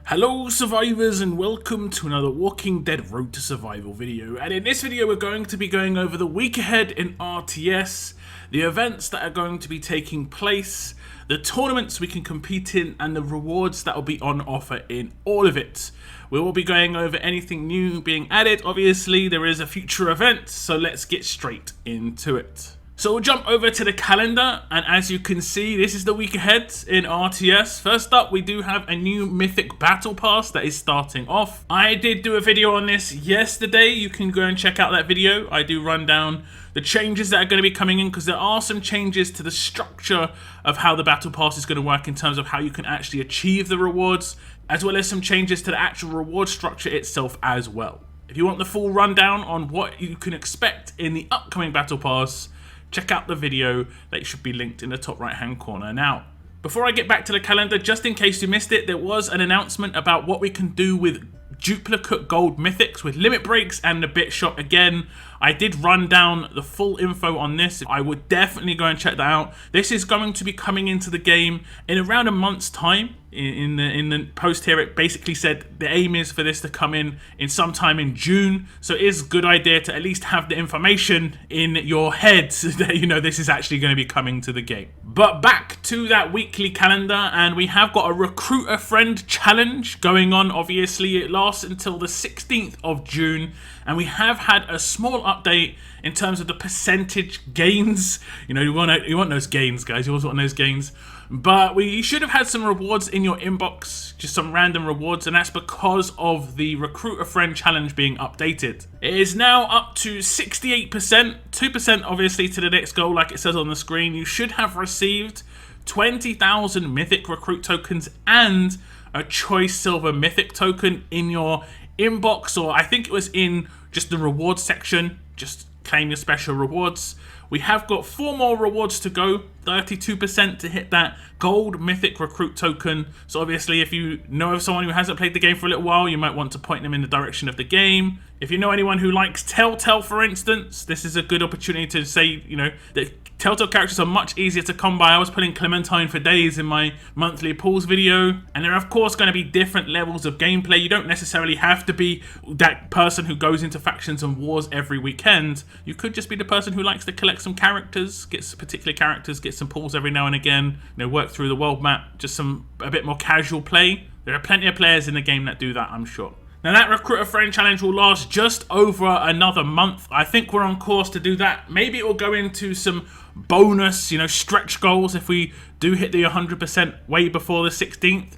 Hello survivors and welcome to another Walking Dead Road to Survival video, and in this video we're going to be going over the week ahead in RTS, the events that are going to be taking place, the tournaments we can compete in, and the rewards that will be on offer in all of it. We will be going over anything new being added. Obviously there is a future event, so let's get straight into it. So we'll jump over to the calendar, and as you can see, this is the week ahead in RTS. First up, we do have a new Mythic Battle Pass that is starting off. I did do a video on this yesterday. You can go and check out that video. I do run down the changes that are going to be coming in, because there are some changes to the structure of how the Battle Pass is going to work in terms of how you can actually achieve the rewards, as well as some changes to the actual reward structure itself as well. If you want the full rundown on what you can expect in the upcoming Battle Pass, check out the video that should be linked in the top right hand corner. Now, before I get back to the calendar, just in case you missed it, there was an announcement about what we can do with duplicate gold mythics with limit breaks and the bit shop. Again, I did run down the full info on this. I would definitely go and check that out. This is going to be coming into the game in around a month's time. In the post here, it basically said the aim is for this to come in sometime in June, so it is a good idea to at least have the information in your head that you know this is actually going to be coming to the game. But back to that weekly calendar, and we have got a recruit a friend challenge going on. Obviously it lasts until the 16th of June, and we have had a small update in terms of the percentage gains. You know, you want those gains, guys. You always want those gains. But we should have had some rewards in your inbox, just some random rewards, and that's because of the Recruit a Friend challenge being updated. It is now up to 68%, 2% obviously to the next goal like it says on the screen. You should have received 20,000 Mythic Recruit tokens and a Choice Silver Mythic token in your inbox, or I think it was in just the rewards section. Just claim your special rewards. We have got 4 more rewards to go, 32% to hit that gold Mythic Recruit token. So obviously if you know of someone who hasn't played the game for a little while, you might want to point them in the direction of the game. If you know anyone who likes Telltale, for instance, this is a good opportunity to say, you know, that Telltale characters are much easier to come by. I was pulling Clementine for days in my monthly pulls video, and there are of course going to be different levels of gameplay. You don't necessarily have to be that person who goes into factions and wars every weekend. You could just be the person who likes to collect some characters, get some particular characters, get some pulls every now and again, you know, work through the world map, just a bit more casual play. There are plenty of players in the game that do that, I'm sure. Now that Recruit a Friend challenge will last just over another month. I think we're on course to do that. Maybe it will go into some bonus, you know, stretch goals if we do hit the 100% way before the 16th.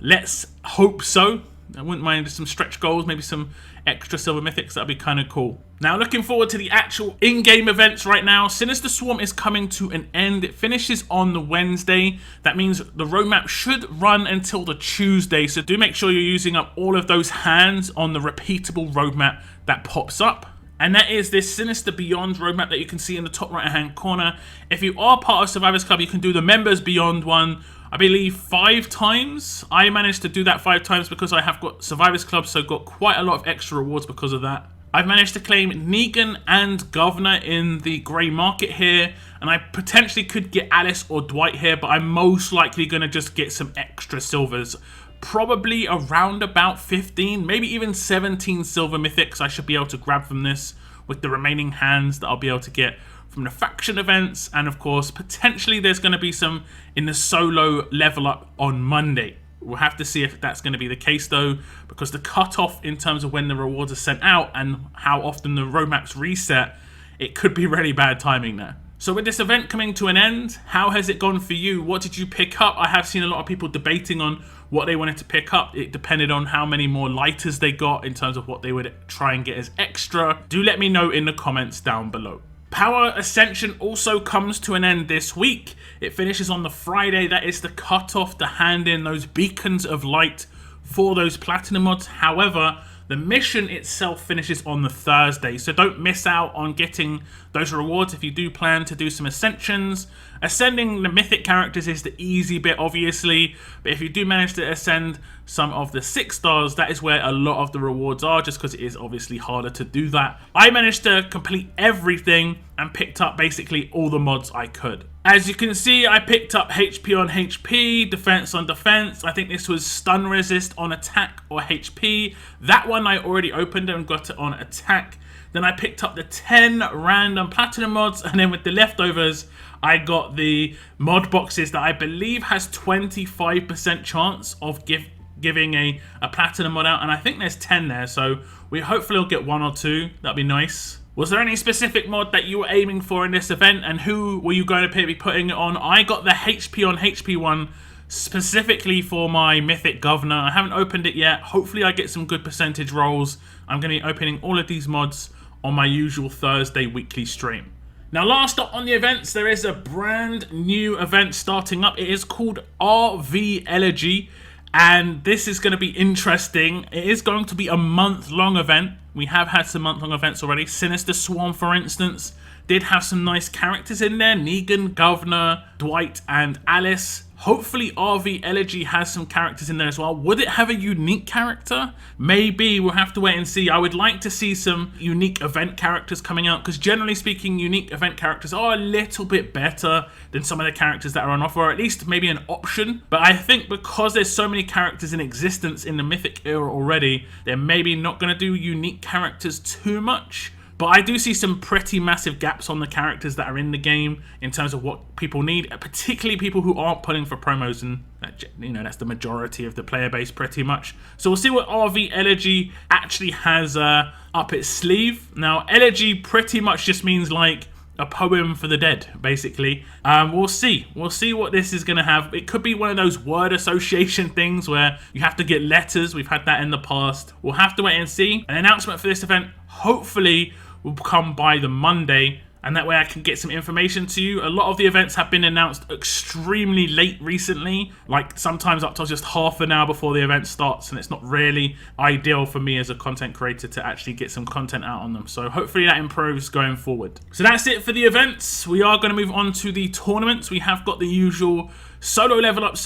Let's hope so. I wouldn't mind some stretch goals, maybe some extra silver mythics. That'd be kind of cool. Now looking forward to the actual in-game events right now. Sinister Swarm is coming to an end. It finishes on the Wednesday. That means the roadmap should run until the Tuesday, so do make sure you're using up all of those hands on the repeatable roadmap that pops up. And that is this Sinister Beyond roadmap that you can see in the top right hand corner. If you are part of Survivors Club, you can do the Members Beyond one, I believe 5 times. I managed to do that 5 times because I have got Survivors Club, so got quite a lot of extra rewards because of that. I've managed to claim Negan and Governor in the grey market here, and I potentially could get Alice or Dwight here, but I'm most likely going to just get some extra silvers. Probably around about 15, maybe even 17 silver mythics I should be able to grab from this, with the remaining hands that I'll be able to get from the faction events, and of course potentially there's going to be some in the solo level up on Monday. We'll have to see if that's going to be the case though, because the cutoff in terms of when the rewards are sent out and how often the roadmaps reset, it could be really bad timing there. So with this event coming to an end, how has it gone for you? What did you pick up? I have seen a lot of people debating on what they wanted to pick up. It depended on how many more lighters they got in terms of what they would try and get as extra. Do let me know in the comments down below. Power Ascension also comes to an end this week. It finishes on the Friday. That is the cutoff to hand in those beacons of light for those platinum mods. However, the mission itself finishes on the Thursday, so don't miss out on getting those rewards if you do plan to do some ascensions. Ascending the mythic characters is the easy bit, obviously, but if you do manage to ascend some of the 6 stars, that is where a lot of the rewards are, just because it is obviously harder to do that. I managed to complete everything and picked up basically all the mods I could. As you can see, I picked up HP on HP, defense on defense. I think this was stun resist on attack or HP. That one I already opened and got it on attack. Then I picked up the 10 random platinum mods, and then with the leftovers, I got the mod boxes that I believe has 25% chance of giving a platinum mod out, and I think there's 10 there, so we hopefully will get 1 or 2. That'd be nice. Was there any specific mod that you were aiming for in this event, and who were you going to be putting it on? I got the HP on HP one specifically for my Mythic Governor. I haven't opened it yet. Hopefully I get some good percentage rolls. I'm going to be opening all of these mods on my usual Thursday weekly stream. Now, last up on the events, there is a brand new event starting up. It is called RV Elegy, and this is going to be interesting. It is going to be a month-long event. We have had some month-long events already. Sinister Swarm, for instance, did have some nice characters in there. Negan, Governor, Dwight, and Alice. Hopefully RV Elegy has some characters in there as well. Would it have a unique character? Maybe. We'll have to wait and see. I would like to see some unique event characters coming out, because generally speaking, unique event characters are a little bit better than some of the characters that are on offer, or at least maybe an option. But I think because there's so many characters in existence in the Mythic era already, they're maybe not going to do unique characters too much. But I do see some pretty massive gaps on the characters that are in the game in terms of what people need, particularly people who aren't pulling for promos, and that's the majority of the player base pretty much. So we'll see what RV Elegy actually has up its sleeve. Now, Elegy pretty much just means like a poem for the dead, basically. We'll see what this is going to have. It could be one of those word association things where you have to get letters. We've had that in the past. We'll have to wait and see. An announcement for this event hopefully will come by the Monday, and that way I can get some information to you. A lot of the events have been announced extremely late recently, like sometimes up to just half an hour before the event starts, and it's not really ideal for me as a content creator to actually get some content out on them. So hopefully that improves going forward. So that's it for the events. We are going to move on to the tournaments. We have got the usual solo level up,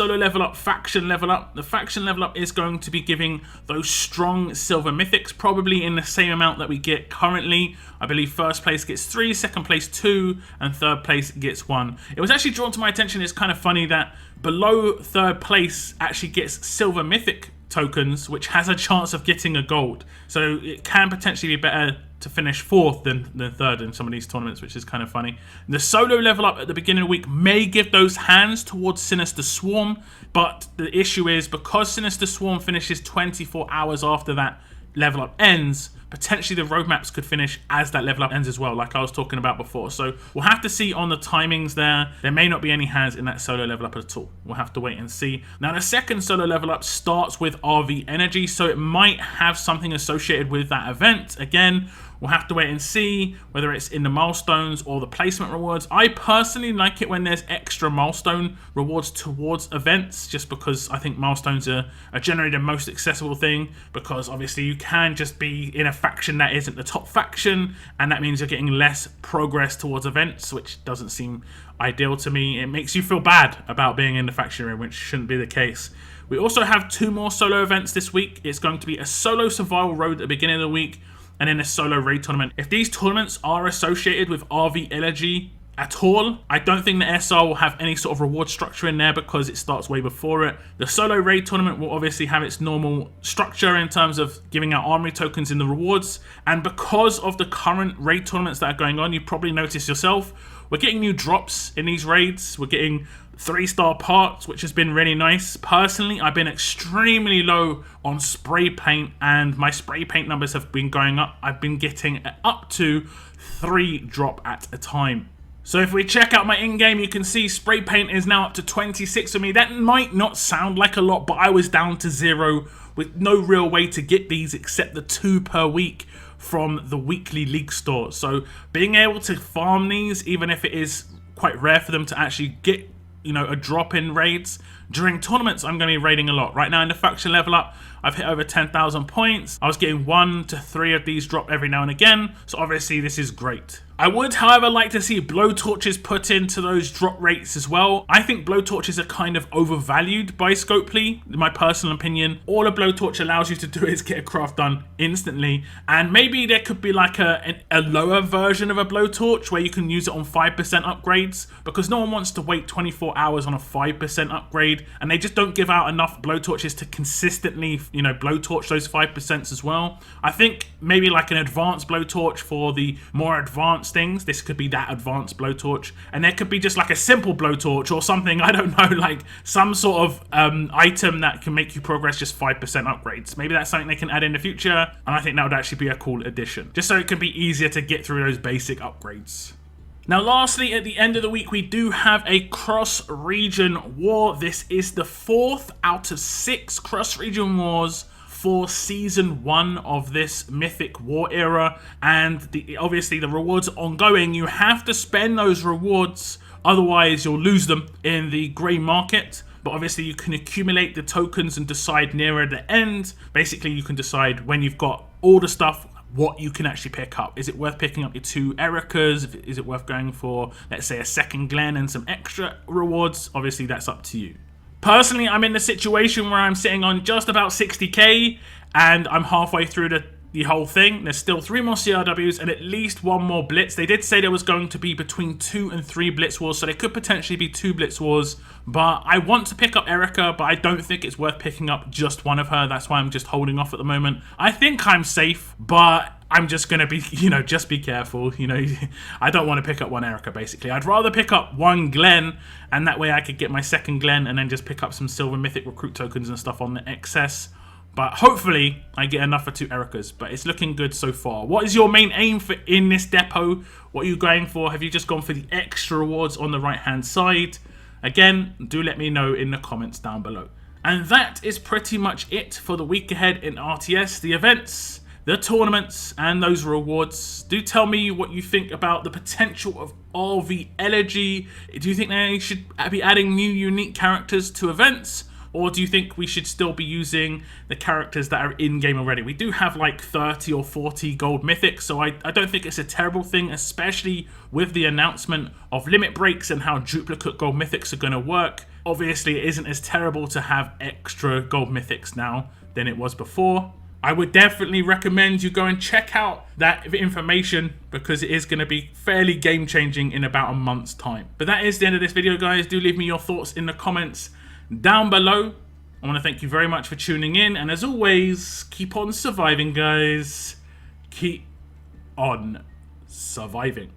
faction level up. The faction level up is going to be giving those strong silver mythics, probably in the same amount that we get currently. I believe first place gets 3, second place 2, and third place gets 1. It was actually drawn to my attention. It's kind of funny that below third place actually gets silver mythic tokens, which has a chance of getting a gold. So it can potentially be better to finish 4th than 3rd in some of these tournaments, which is kind of funny. The solo level up at the beginning of the week may give those hands towards Sinister Swarm, but the issue is because Sinister Swarm finishes 24 hours after that level up ends, potentially the roadmaps could finish as that level up ends as well, like I was talking about before. So we'll have to see on the timings there. There may not be any hands in that solo level up at all. We'll have to wait and see. Now, the second solo level up starts with RV Energy, so it might have something associated with that event. Again, we'll have to wait and see whether it's in the milestones or the placement rewards. I personally like it when there's extra milestone rewards towards events, just because I think milestones are generally the most accessible thing, because obviously you can just be in a faction that isn't the top faction, and that means you're getting less progress towards events, which doesn't seem ideal to me. It makes you feel bad about being in the faction room, which shouldn't be the case. We also have 2 more solo events this week. It's going to be a solo survival road at the beginning of the week, and then a solo raid tournament. If these tournaments are associated with RV Elegy at all, I don't think the SR will have any sort of reward structure in there because it starts way before it. The solo raid tournament will obviously have its normal structure in terms of giving out armory tokens in the rewards, and because of the current raid tournaments that are going on, you probably noticed yourself, we're getting new drops in these raids. We're getting 3-star parts, which has been really nice. Personally, I've been extremely low on spray paint, and my spray paint numbers have been going up. I've been getting up to 3 drop at a time. So if we check out my in-game, you can see spray paint is now up to 26 for me. That might not sound like a lot, but I was down to 0 with no real way to get these except the 2 per week from the weekly league store. So being able to farm these, even if it is quite rare for them to actually get, a drop in raids, during tournaments, I'm going to be raiding a lot. Right now in the faction level up, I've hit over 10,000 points. I was getting 1 to 3 of these drop every now and again, so obviously this is great. I would, however, like to see blowtorches put into those drop rates as well. I think blowtorches are kind of overvalued by Scopely, in my personal opinion. All a blowtorch allows you to do is get a craft done instantly, and maybe there could be like a lower version of a blowtorch where you can use it on 5% upgrades, because no one wants to wait 24 hours on a 5% upgrade, and they just don't give out enough blowtorches to consistently, you know, blowtorch those 5% as well. I think maybe like an advanced blowtorch for the more advanced things. This could be that advanced blowtorch, and there could be just like a simple blowtorch or something, I don't know, like some sort of item that can make you progress just 5% upgrades. Maybe that's something they can add in the future, and I think that would actually be a cool addition, just so it can be easier to get through those basic upgrades. Now lastly, at the end of the week, we do have a cross-region war. This is the 4th out of 6 cross-region wars for season 1 of this Mythic war era, and obviously the rewards are ongoing. You have to spend those rewards, otherwise you'll lose them in the grey market. But obviously you can accumulate the tokens and decide nearer the end. Basically you can decide when you've got all the stuff what you can actually pick up. Is it worth picking up your 2 Ericas? Is it worth going for, let's say, a second Glen and some extra rewards? Obviously that's up to you. Personally, I'm in the situation where I'm sitting on just about 60k, and I'm halfway through the whole thing. There's still 3 more CRWs and at least 1 more Blitz. They did say there was going to be between 2 and 3 Blitz Wars, so there could potentially be 2 Blitz Wars. But I want to pick up Erica, but I don't think it's worth picking up just one of her. That's why I'm just holding off at the moment. I think I'm safe, but I'm just going to be, you know, just be careful. You know, I don't want to pick up 1 Erica, basically. I'd rather pick up 1 Glen, and that way I could get my second Glen and then just pick up some silver mythic recruit tokens and stuff on the excess. But hopefully I get enough for 2 Ericas, but it's looking good so far. What is your main aim for in this depot? What are you going for? Have you just gone for the extra rewards on the right hand side? Again, do let me know in the comments down below. And that is pretty much it for the week ahead in RTS. The events, the tournaments, and those rewards. Do tell me what you think about the potential of RV Elegy. Do you think they should be adding new unique characters to events? Or do you think we should still be using the characters that are in-game already? We do have like 30 or 40 gold mythics, so I don't think it's a terrible thing, especially with the announcement of limit breaks and how duplicate gold mythics are going to work. Obviously, it isn't as terrible to have extra gold mythics now than it was before. I would definitely recommend you go and check out that information, because it is going to be fairly game-changing in about a month's time. But that is the end of this video, guys. Do leave me your thoughts in the comments down below. I want to thank you very much for tuning in, and as always, keep on surviving, guys. Keep on surviving.